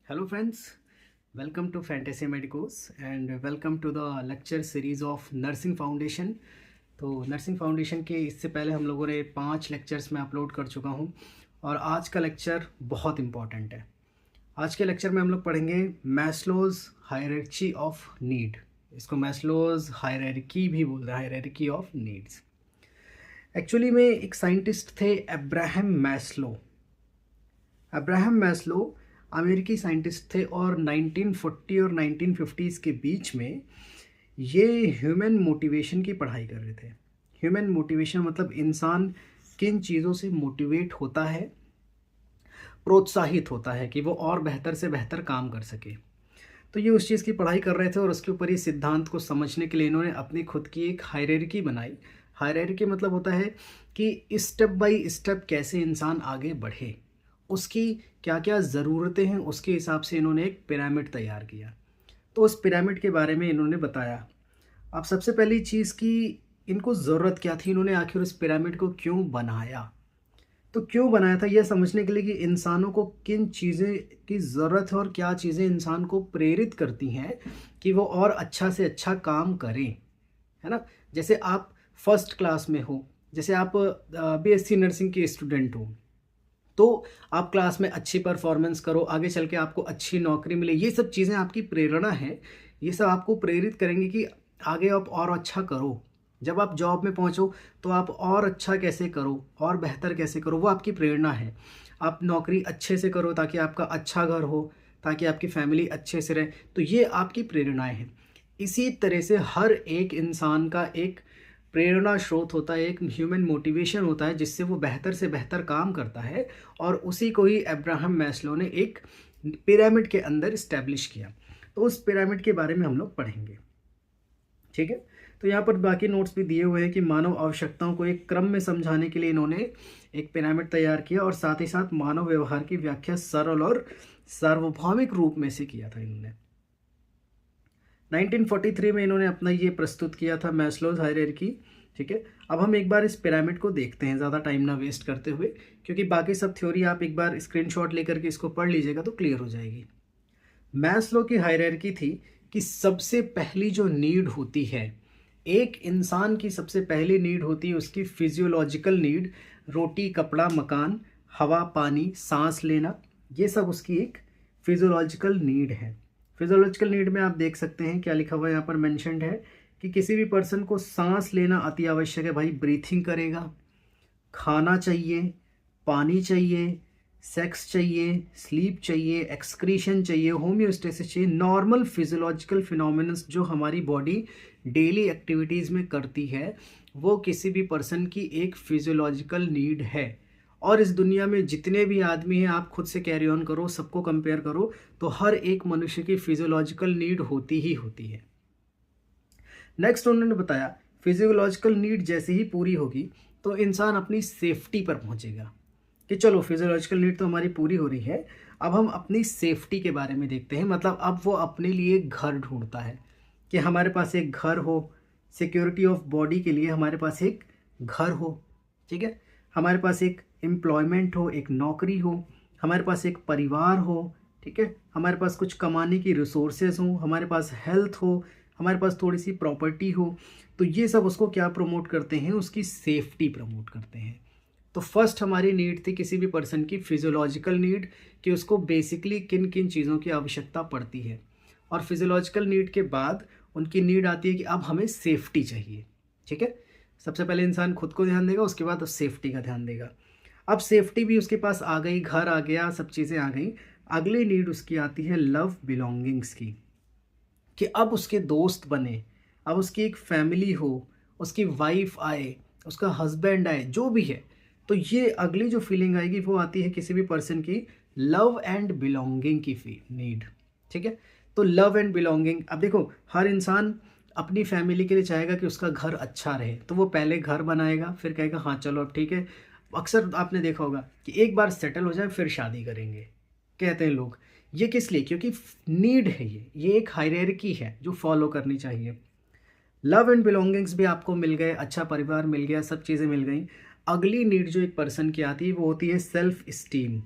Hello friends, welcome to Fantasy Medicos and welcome to the lecture series of Nursing Foundation। तो nursing foundation के इससे पहले हम लोगों ने 5 लेक्चर्स में अपलोड कर चुका हूँ और आज का लेक्चर बहुत इम्पॉर्टेंट है। आज के लेक्चर में हम लोग पढ़ेंगे मैस्लोज हायरार्की ऑफ नीड। इसको मैस्लोज हायरार्की भी बोलते हैं, हायरार्की ऑफ नीड्स। एक्चुअली में एक साइंटिस्ट थे अब्राहम मैस्लो। अब्राहम मैस्लो अमेरिकी साइंटिस्ट थे और 1940 और 1950s के बीच में ये ह्यूमन मोटिवेशन की पढ़ाई कर रहे थे। ह्यूमन मोटिवेशन मतलब इंसान किन चीज़ों से मोटिवेट होता है, प्रोत्साहित होता है कि वो और बेहतर से बेहतर काम कर सके। तो ये उस चीज़ की पढ़ाई कर रहे थे और उसके ऊपर ये सिद्धांत को समझने के लिए इन्होंने अपनी खुद की एक हायरार्की बनाई। हायरार्की मतलब होता है कि स्टेप बाय स्टेप कैसे इंसान आगे बढ़े, उसकी क्या क्या ज़रूरतें हैं, उसके हिसाब से इन्होंने एक पिरामिड तैयार किया। तो उस पिरामिड के बारे में इन्होंने बताया। अब सबसे पहली चीज़ की इनको ज़रूरत क्या थी, इन्होंने आखिर उस पिरामिड को क्यों बनाया। तो क्यों बनाया था यह समझने के लिए कि इंसानों को किन चीज़ें की ज़रूरत है और क्या चीज़ें इंसान को प्रेरित करती हैं कि वो और अच्छा से अच्छा काम करें, है ना। जैसे आप फर्स्ट क्लास में हो, जैसे आप बीएससी नर्सिंग के स्टूडेंट हो, तो आप क्लास में अच्छी परफॉर्मेंस करो, आगे चल के आपको अच्छी नौकरी मिले। ये सब चीज़ें आपकी प्रेरणा है, ये सब आपको प्रेरित करेंगे कि आगे आप और अच्छा करो। जब आप जॉब में पहुंचो तो आप और अच्छा कैसे करो, और बेहतर कैसे करो, वो आपकी प्रेरणा है। आप नौकरी अच्छे से करो ताकि आपका अच्छा घर हो, ताकि आपकी फैमिली अच्छे से रहे, तो ये आपकी प्रेरणाएं हैं। इसी तरह से हर एक इंसान का एक प्रेरणा स्रोत होता है, एक ह्यूमन मोटिवेशन होता है जिससे वो बेहतर से बेहतर काम करता है, और उसी को ही अब्राहम मैस्लो ने एक पिरामिड के अंदर इस्टेब्लिश किया। तो उस पिरामिड के बारे में हम लोग पढ़ेंगे, ठीक है। तो यहाँ पर बाकी नोट्स भी दिए हुए हैं कि मानव आवश्यकताओं को एक क्रम में समझाने के लिए इन्होंने एक पिरामिड तैयार किया और साथ ही साथ मानव व्यवहार की व्याख्या सरल और सार्वभौमिक रूप में से किया था इन्होंने। 1943 में इन्होंने अपना ये प्रस्तुत किया था मैस्लोज हायरार्की, ठीक है। अब हम एक बार इस पिरामिड को देखते हैं, ज़्यादा टाइम ना वेस्ट करते हुए, क्योंकि बाकी सब थ्योरी आप एक बार स्क्रीनशॉट लेकर के इसको पढ़ लीजिएगा तो क्लियर हो जाएगी। मैस्लो की हायरार्की थी कि सबसे पहली जो नीड होती है, एक इंसान की सबसे पहली नीड होती है उसकी फिजियोलॉजिकल नीड। रोटी, कपड़ा, मकान, हवा, पानी, सांस लेना, ये सब उसकी एक फिजियोलॉजिकल नीड है। फिजियोलॉजिकल नीड में आप देख सकते हैं क्या लिखा हुआ है, यहाँ पर मेंशन्ड है कि किसी भी पर्सन को सांस लेना अति आवश्यक है। भाई ब्रीथिंग करेगा, खाना चाहिए, पानी चाहिए, सेक्स चाहिए, स्लीप चाहिए, एक्सक्रीशन चाहिए, होम्योस्टेसिस चाहिए। नॉर्मल फिजियोलॉजिकल फिनोमिनस जो हमारी बॉडी डेली एक्टिविटीज़ में करती है, वो किसी भी पर्सन की एक फिजियोलॉजिकल नीड है। और इस दुनिया में जितने भी आदमी हैं, आप खुद से कैरी ऑन करो, सबको कंपेयर करो, तो हर एक मनुष्य की फिजियोलॉजिकल नीड होती ही होती है। नेक्स्ट उन्होंने बताया फिजियोलॉजिकल नीड जैसे ही पूरी होगी तो इंसान अपनी सेफ्टी पर पहुंचेगा कि चलो फिजियोलॉजिकल नीड तो हमारी पूरी हो रही है, अब हम अपनी सेफ्टी के बारे में देखते हैं। मतलब अब वो अपने लिए घर ढूंढता है कि हमारे पास एक घर हो, सिक्योरिटी ऑफ बॉडी के लिए हमारे पास एक घर हो, ठीक है। हमारे पास एक एम्प्लॉयमेंट हो, एक नौकरी हो, हमारे पास एक परिवार हो, ठीक है। हमारे पास कुछ कमाने की रिसोर्सेज हो, हमारे पास हेल्थ हो, हमारे पास थोड़ी सी प्रॉपर्टी हो। तो ये सब उसको क्या प्रमोट करते हैं, उसकी सेफ्टी प्रमोट करते हैं। तो फर्स्ट हमारी नीड थी किसी भी पर्सन की फिजियोलॉजिकल नीड, कि उसको बेसिकली किन किन चीज़ों की आवश्यकता पड़ती है। और फिजियोलॉजिकल नीड के बाद उनकी नीड आती है कि अब हमें सेफ्टी चाहिए, ठीक है। सबसे पहले इंसान खुद को ध्यान देगा, उसके बाद सेफ्टी का ध्यान देगा। अब सेफ्टी भी उसके पास आ गई, घर आ गया, सब चीज़ें आ गई। अगली नीड उसकी आती है लव बिलोंगिंग्स की, कि अब उसके दोस्त बने, अब उसकी एक फैमिली हो, उसकी वाइफ आए, उसका हस्बैंड आए, जो भी है। तो ये अगली जो फीलिंग आएगी वो आती है किसी भी पर्सन की लव एंड बिलोंगिंग की नीड, ठीक है। तो लव एंड बिलोंगिंग, अब देखो हर इंसान अपनी फैमिली के लिए चाहेगा कि उसका घर अच्छा रहे, तो वो पहले घर बनाएगा, फिर कहेगा हाँ चलो अब ठीक है। अक्सर आपने देखा होगा कि एक बार सेटल हो जाए फिर शादी करेंगे, कहते हैं लोग। ये किस लिए, क्योंकि नीड है, ये एक हायरार्की है जो फॉलो करनी चाहिए। लव एंड बिलोंगिंग्स भी आपको मिल गए, अच्छा परिवार मिल गया, सब चीज़ें मिल गई। अगली नीड जो एक पर्सन की आती है वो होती है सेल्फ स्टीम।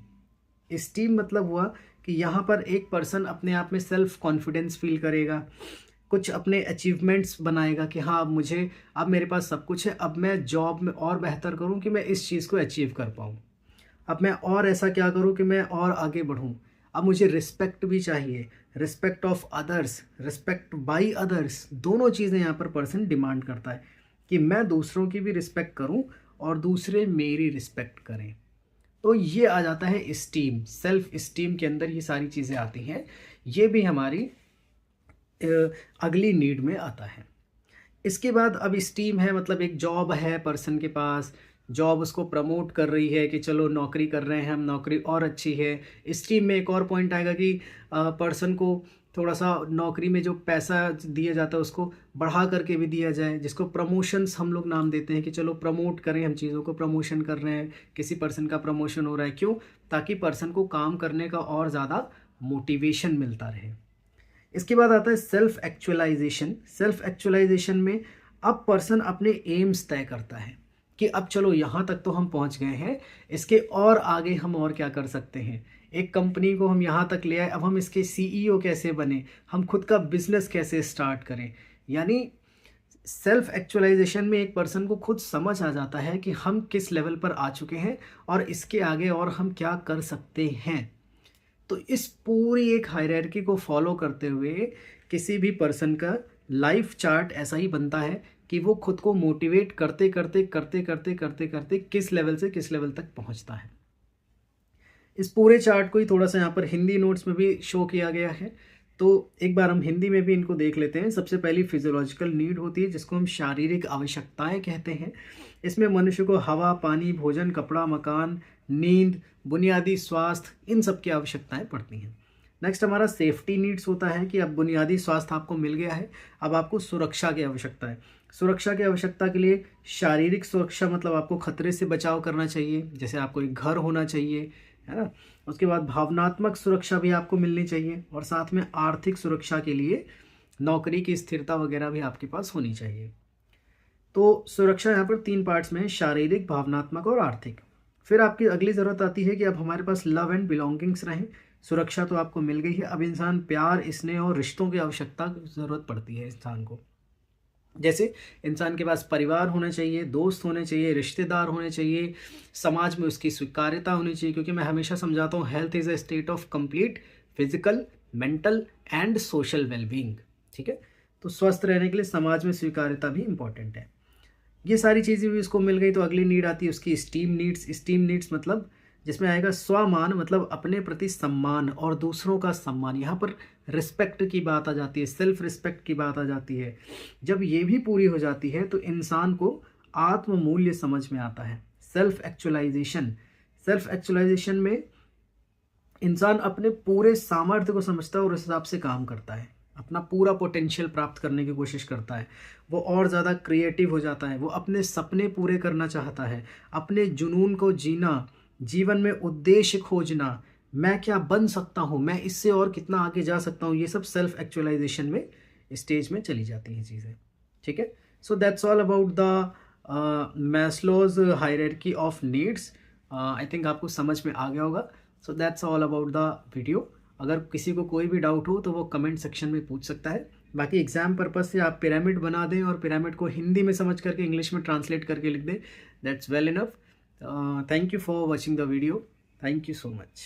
स्टीम मतलब हुआ कि यहाँ पर एक पर्सन अपने आप में सेल्फ कॉन्फिडेंस फील करेगा, कुछ अपने अचीवमेंट्स बनाएगा कि हाँ अब मेरे पास सब कुछ है, अब मैं जॉब में और बेहतर करूँ कि मैं इस चीज़ को अचीव कर पाऊँ, अब मैं और ऐसा क्या करूँ कि मैं और आगे बढ़ूँ, अब मुझे रिस्पेक्ट भी चाहिए, respect of others, respect by others, दोनों चीज़ें यहाँ पर पर्सन डिमांड करता है कि मैं दूसरों की भी रिस्पेक्ट करूँ और दूसरे मेरी रिस्पेक्ट करें। तो ये आ जाता है इस्टीम, सेल्फ इस्टीम के अंदर ये सारी चीज़ें आती हैं। ये भी हमारी अगली नीड में आता है। इसके बाद अब इस्टीम है, मतलब एक जॉब है पर्सन के पास, जॉब उसको प्रमोट कर रही है कि चलो नौकरी कर रहे हैं हम, नौकरी और अच्छी है। इस्टीम में एक और पॉइंट आएगा कि पर्सन को थोड़ा सा नौकरी में जो पैसा दिया जाता है उसको बढ़ा करके भी दिया जाए, जिसको प्रमोशंस हम लोग नाम देते हैं कि चलो प्रमोट करें, हम चीज़ों को प्रमोशन कर रहे हैं, किसी पर्सन का प्रमोशन हो रहा है, क्यों? ताकि पर्सन को काम करने का और ज़्यादा मोटिवेशन मिलता रहे। इसके बाद आता है सेल्फ एक्चुअलाइजेशन। सेल्फ एक्चुअलाइजेशन में अब पर्सन अपने एम्स तय करता है कि अब चलो यहाँ तक तो हम पहुँच गए हैं, इसके और आगे हम और क्या कर सकते हैं। एक कंपनी को हम यहाँ तक ले आए, अब हम इसके सीईओ कैसे बने, हम खुद का बिजनेस कैसे स्टार्ट करें। यानी सेल्फ एक्चुअलाइजेशन में एक पर्सन को खुद समझ आ जाता है कि हम किस लेवल पर आ चुके हैं और इसके आगे और हम क्या कर सकते हैं। तो इस पूरी एक हायरार्की को फॉलो करते हुए किसी भी पर्सन का लाइफ चार्ट ऐसा ही बनता है कि वो खुद को मोटिवेट करते करते करते करते करते करते किस लेवल से किस लेवल तक पहुंचता है। इस पूरे चार्ट को ही थोड़ा सा यहाँ पर हिंदी नोट्स में भी शो किया गया है, तो एक बार हम हिंदी में भी इनको देख लेते हैं। सबसे पहली फिजियोलॉजिकल नीड होती है जिसको हम शारीरिक आवश्यकताएं कहते हैं। इसमें मनुष्य को हवा, पानी, भोजन, कपड़ा, मकान, नींद, बुनियादी स्वास्थ्य, इन सब की आवश्यकताएं पड़ती हैं। नेक्स्ट हमारा सेफ्टी नीड्स होता है कि अब बुनियादी स्वास्थ्य आपको मिल गया है, अब आपको सुरक्षा की आवश्यकता है। सुरक्षा की आवश्यकता के लिए शारीरिक सुरक्षा, मतलब आपको खतरे से बचाव करना चाहिए, जैसे आपको एक घर होना चाहिए, है ना। उसके बाद भावनात्मक सुरक्षा भी आपको मिलनी चाहिए और साथ में आर्थिक सुरक्षा के लिए नौकरी की स्थिरता वगैरह भी आपके पास होनी चाहिए। तो सुरक्षा यहाँ पर 3 पार्ट्स में है, शारीरिक, भावनात्मक और आर्थिक। फिर आपकी अगली ज़रूरत आती है कि अब हमारे पास लव एंड बिलोंगिंग्स रहें। सुरक्षा तो आपको मिल गई है, अब इंसान प्यार, स्नेह और रिश्तों की आवश्यकता ज़रूरत पड़ती है इंसान को। जैसे इंसान के पास परिवार होना चाहिए, दोस्त होने चाहिए, रिश्तेदार होने चाहिए, समाज में उसकी स्वीकार्यता होनी चाहिए, क्योंकि मैं हमेशा समझाता हूँ health is a state of complete physical, mental and social wellbeing. ठीक है, तो स्वस्थ रहने के लिए समाज में स्वीकार्यता भी इंपॉर्टेंट है। ये सारी चीज़ें भी उसको मिल गई, तो अगली नीड आती है उसकी स्टीम नीड्स। स्टीम नीड्स मतलब जिसमें आएगा स्वमान, मतलब अपने प्रति सम्मान और दूसरों का सम्मान। यहाँ पर रिस्पेक्ट की बात आ जाती है, सेल्फ रिस्पेक्ट की बात आ जाती है। जब ये भी पूरी हो जाती है तो इंसान को आत्म मूल्य समझ में आता है, सेल्फ एक्चुअलाइजेशन। सेल्फ एक्चुअलाइजेशन में इंसान अपने पूरे सामर्थ्य को समझता है और उस हिसाब से काम करता है, अपना पूरा पोटेंशियल प्राप्त करने की कोशिश करता है। वो और ज़्यादा क्रिएटिव हो जाता है, वो अपने सपने पूरे करना चाहता है, अपने जुनून को जीना, जीवन में उद्देश्य खोजना, मैं क्या बन सकता हूँ, मैं इससे और कितना आगे जा सकता हूँ, ये सब सेल्फ एक्चुअलाइजेशन में स्टेज में चली जाती हैं चीज़ें। ठीक है, so that's all about the Maslow's hierarchy of needs. I think आपको समझ में आ गया होगा। So that's all about the video. अगर किसी को कोई भी डाउट हो तो वो कमेंट सेक्शन में पूछ सकता है। बाकी एग्जाम पर्पज से आप पिरामिड बना दें और पिरामिड को हिंदी में समझ करके इंग्लिश में ट्रांसलेट करके लिख दें, that's well enough. Thank you for watching the video. Thank you so much.